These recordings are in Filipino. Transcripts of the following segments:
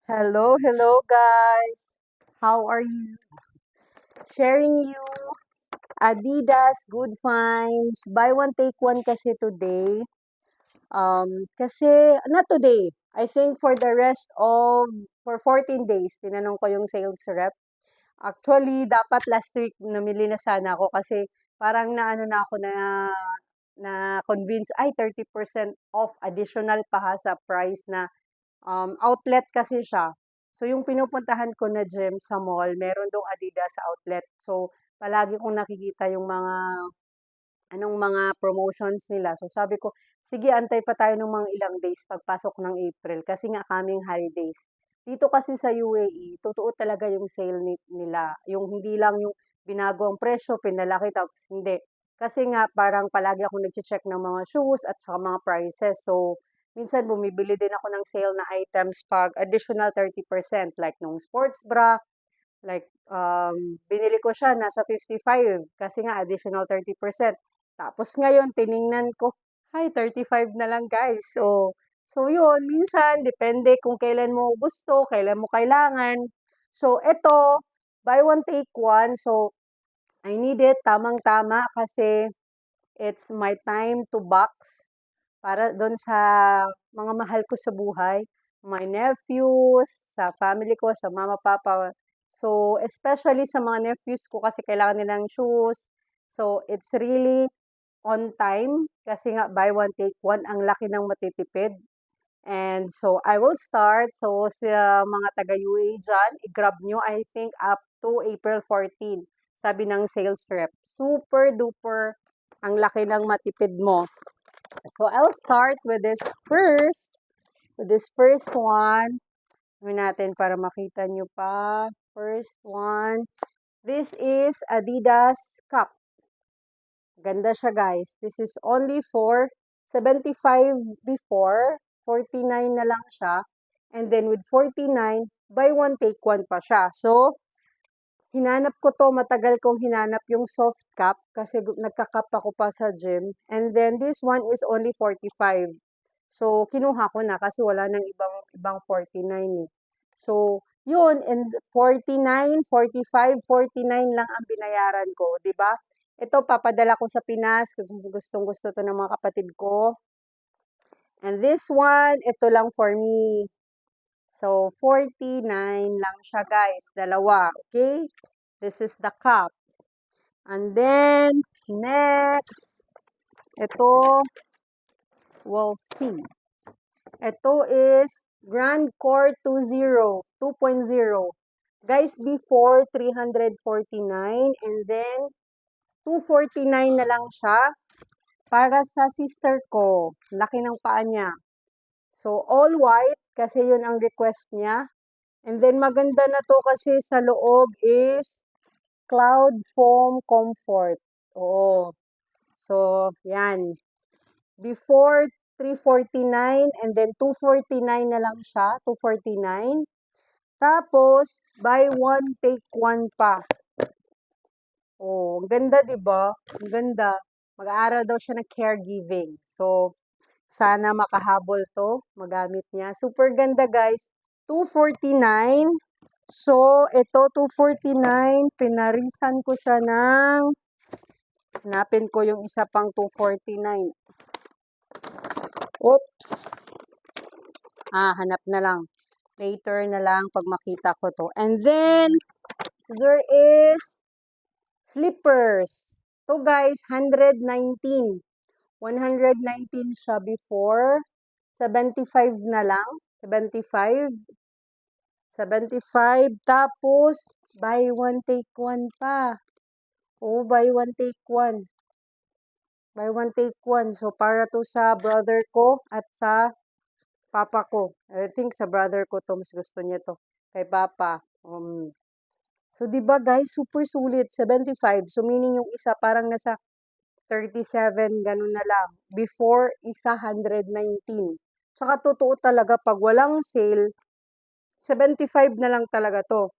Hello guys. How are you? Sharing you Adidas Good Finds. Buy one take one kasi today. Kasi not today. I think for the rest of for 14 days. Tinanong ko yung sales rep. Actually, dapat last week namili na sana ako kasi parang naano na ako na convince ay 30% off additional pa ha sa price na outlet kasi siya. So, yung pinupuntahan ko na gym sa mall, meron dong Adidas sa outlet. So, palagi kong nakikita yung mga promotions nila. So, sabi ko, sige, antay pa tayo ng mga ilang days pagpasok ng April. Kasi nga kaming holidays. Dito kasi sa UAE, totoo talaga yung sale nila. Yung hindi lang yung binago ang presyo, pinalaki, tapos hindi. Kasi nga, parang palagi ako nag-check ng mga shoes at saka mga prices. So, minsan bumibili din ako ng sale na items pag additional 30%, like nung sports bra, like binili ko siya nasa 55 kasi nga additional 30%. Tapos ngayon tiningnan ko, ay 35 na lang guys. So yun, minsan depende kung kailan mo gusto, kailan mo kailangan. So eto, buy one take one. So I need it tamang-tama kasi it's my time to box para doon sa mga mahal ko sa buhay, my nephews, sa family ko, sa mama, papa. So, especially sa mga nephews ko kasi kailangan nilang shoes. So, it's really on time kasi nga buy one take one ang laki ng matitipid. And so, I will start. So, sa mga taga-UA dyan, i-grab nyo, I think, up to April 14. Sabi ng sales rep. Super duper ang laki ng matipid mo. So, I'll start with this first. With this first one. Gawin natin para makita nyo pa. First one. This is Adidas Cup. Ganda siya guys. This is only for 75 before. 49 na lang siya. And then with 49, buy one take one pa siya. So, hinanap ko to, matagal kong hinanap yung soft cup kasi nagka-cup ako pa sa gym. And then this one is only 45. So, kinuha ko na kasi wala nang ibang 49 eh. So, yun, and 49, 45, 49 lang ang binayaran ko, 'di ba? Ito papadala ko sa Pinas kasi gustong-gusto to ng mga kapatid ko. And this one, ito lang for me. So, 49 lang siya guys, dalawa, okay? This is the cup. And then, next, ito, we'll see. Ito is Grand Core 2.0. Guys, before 349 and then 249 na lang siya para sa sister ko. Laki ng paa niya. So, all white kasi yun ang request niya. And then maganda na to kasi sa loob is Cloud Foam Comfort. Oo. So, yan. Before 349 and then 249 na lang siya, 249. Tapos, buy one, take one pa. Oh, ang ganda, 'di ba? Ang ganda. Mag-aaral daw siya ng caregiving. So, sana makahabol to, magamit niya. Super ganda, guys. 249. So, ito 249, pinarisan ko siya ng hanapin ko yung isa pang 249. Oops. Hanap na lang. Later na lang pag makita ko to. And then, there is slippers. To guys, 119. 119 siya before. 75 na lang. 75. 75. Tapos, buy one, take one pa. Oh, buy one, take one. Buy one, take one. So, para to sa brother ko at sa papa ko. I think sa brother ko to, mas gusto niya to. Kay papa. So, di ba guys, super sulit. 75. So, meaning yung isa parang nasa 37, ganun na lang. Before, isa 119. Tsaka totoo talaga, pag walang sale, 75 na lang talaga to.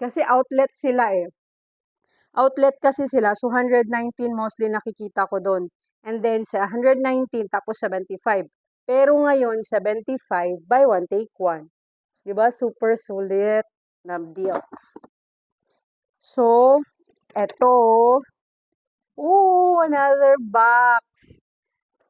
Kasi outlet sila eh. Outlet kasi sila, so 119 mostly nakikita ko doon. And then sa 119, tapos 75. Pero ngayon, 75, buy one, take one. Diba? Super sulit na deals. So, eto. Another box.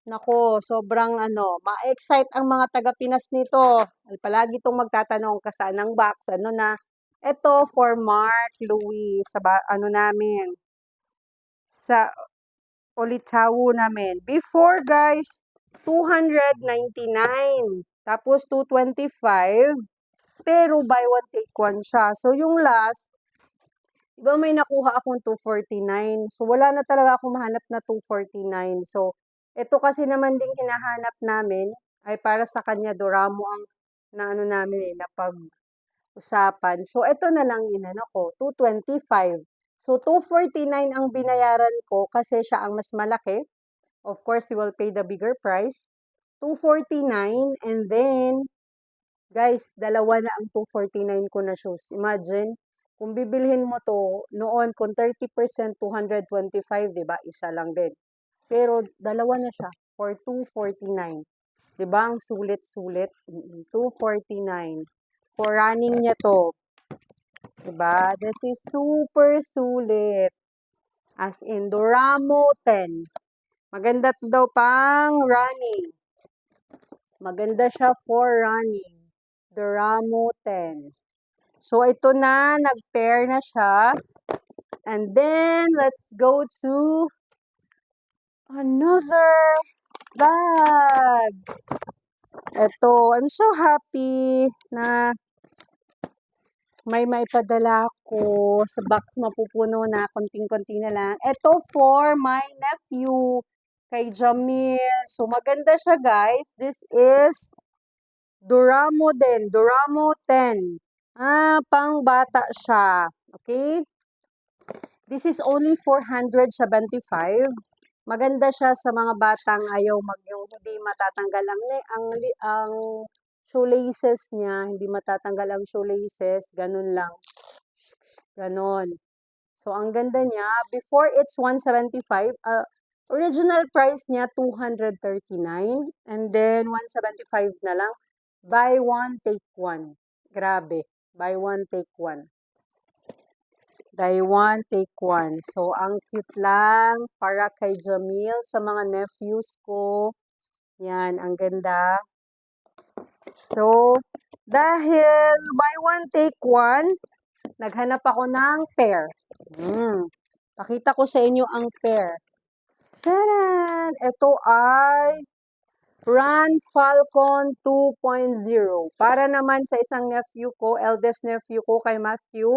Nako, sobrang ma-excite ang mga taga-Pinas nito. Palagi itong magtatanong saan ang box, ano na. Ito for Mark Louis sa namin. Sa Olitawu namin. Before guys, 299. Tapos 225. Pero buy one take one siya. So yung last, diba may nakuha akong 249. So wala na talaga akong mahanap na 249. So ito kasi naman ding hinahanap namin ay para sa kanya Doramo ang namin na pag-usapan. So ito na lang ko, 225. So 249 ang binayaran ko kasi siya ang mas malaki. Of course, you will pay the bigger price. 249 and then guys, dalawa na ang 249 ko na shoes. Imagine, kung bibilhin mo to, noon, kung 30%, 225, di ba? Isa lang din. Pero, dalawa na siya for 249. Di ba? Ang sulit-sulit. 249. For running niya to. Di ba? This is super sulit. As in, Doramo 10. Maganda to daw pang running. Maganda siya for running. Doramo 10. So, ito na. Nag-pair na siya. And then, let's go to another bag. Ito, I'm so happy na may maipadala ko sa box mapupuno na konting-konti na lang. Ito for my nephew, kay Jamil. So, maganda siya, guys. This is Doramo din. Doramo 10. Pang bata siya. Okay? This is only 475. Maganda siya sa mga batang ayaw yung hindi matatanggal ang shoelaces niya, hindi matatanggal ang shoelaces, ganun lang. Ganon. So, ang ganda niya, before it's 175, original price niya 239, and then 175 na lang. Buy one, take one. Grabe. Buy one, take one. Buy one, take one. So, ang cute lang para kay Jamil sa mga nephews ko. Yan, ang ganda. So, dahil buy one, take one, naghanap ako ng pair. Pakita ko sa inyo ang pair. Taran! Ito ay Run Falcon 2.0. Para naman sa isang nephew ko, eldest nephew ko kay Matthew.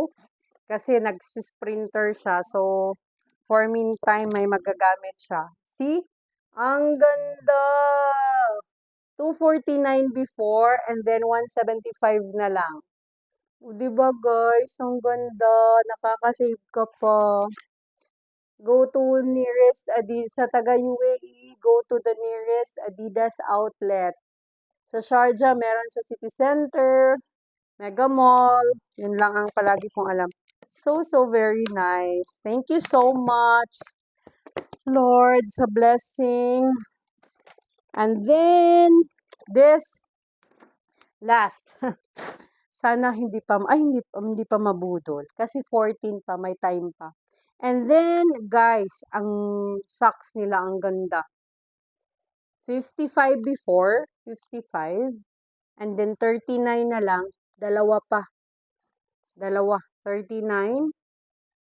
Kasi nag-sprinter siya. So, for meantime, may magagamit siya. See? Ang ganda! 249 before and then 175 na lang. O, diba guys? Ang ganda. Nakaka-save ka pa. Go to nearest Adidas. Sa taga UAE, go to the nearest Adidas outlet. Sa Sharjah, meron sa City Center, Mega Mall. Yun lang ang palagi kong alam. So very nice. Thank you so much, Lord, sa blessing. And then, this last. Sana hindi pa mabudol. Kasi 14 pa, may time pa. And then, guys, ang socks nila, ang ganda. 55 before, 55. And then, 39 na lang. Dalawa pa. 39.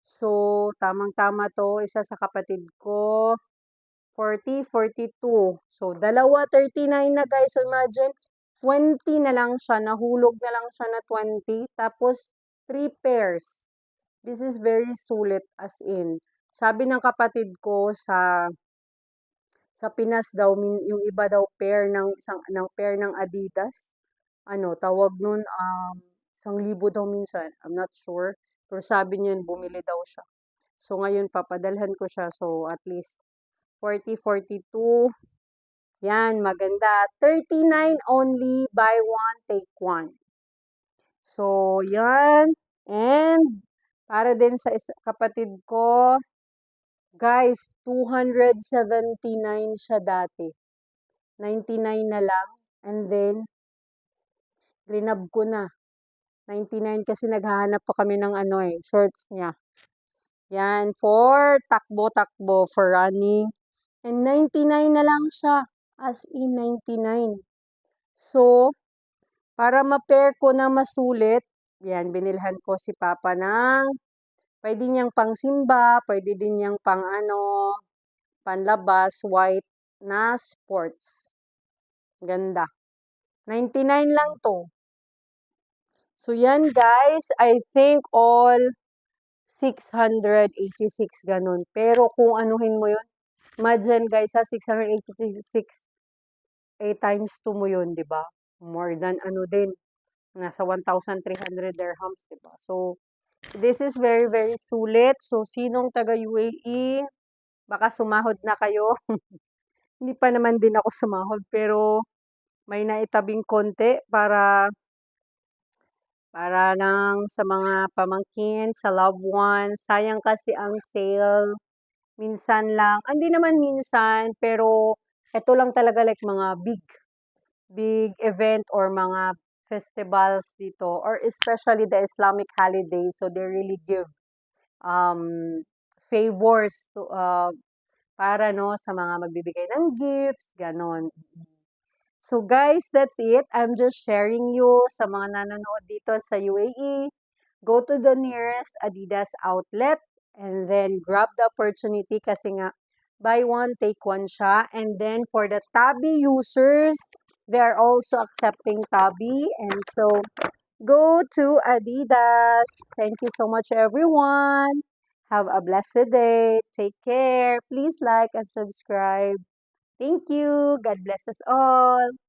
So, tamang-tama to. Isa sa kapatid ko. 40, 42. So, 39 na guys. So, imagine, 20 na lang siya. Nahulog na lang siya na 20. Tapos, 3 pairs. This is very sulit as in. Sabi ng kapatid ko sa Pinas daw, yung iba daw pair ng pair ng Adidas. Tawag nun, 1,000 daw minsan. I'm not sure. Pero sabi niya, bumili daw siya. So, ngayon, papadalhan ko siya. So, at least, 40, 42. Yan, maganda. 39 only, buy one, take one. So, yan. And, para din sa kapatid ko, guys, 279 siya dati. 99 na lang. And then, rinab ko na. 99 kasi naghahanap pa kami ng ano eh, shorts niya. Yan, for takbo-takbo, for running. And 99 na lang siya. As in 99. So, para ma-pair ko na masulit, yan, binilhan ko si Papa ng, pwede niyang pangsimba, pwede din niyang pang ano, panlabas, white na sports. Ganda. 99 lang to. So, yan guys, I think all 686 ganun. Pero kung anuhin mo yun, imagine guys sa 686, 8 times 2 mo yun, di ba? More than ano din, nasa 1,300 dirhams, di ba? So, this is very, very sulit. So, sinong taga UAE, baka sumahod na kayo. Hindi pa naman din ako sumahod, pero may naitabing konti para lang sa mga pamangkin, sa loved ones. Sayang kasi ang sale. Minsan lang, hindi naman minsan, pero ito lang talaga like mga big event or mga festivals dito, or especially the Islamic holidays. So they really give um, favors to, para no sa mga magbibigay ng gifts, ganon. So guys, that's it. I'm just sharing you sa mga nanonood dito sa UAE. Go to the nearest Adidas outlet and then grab the opportunity kasi nga buy one, take one siya. And then for the Tabi users, they are also accepting Tabi. And so go to Adidas. Thank you so much everyone. Have a blessed day. Take care. Please like and subscribe. Thank you. God bless us all.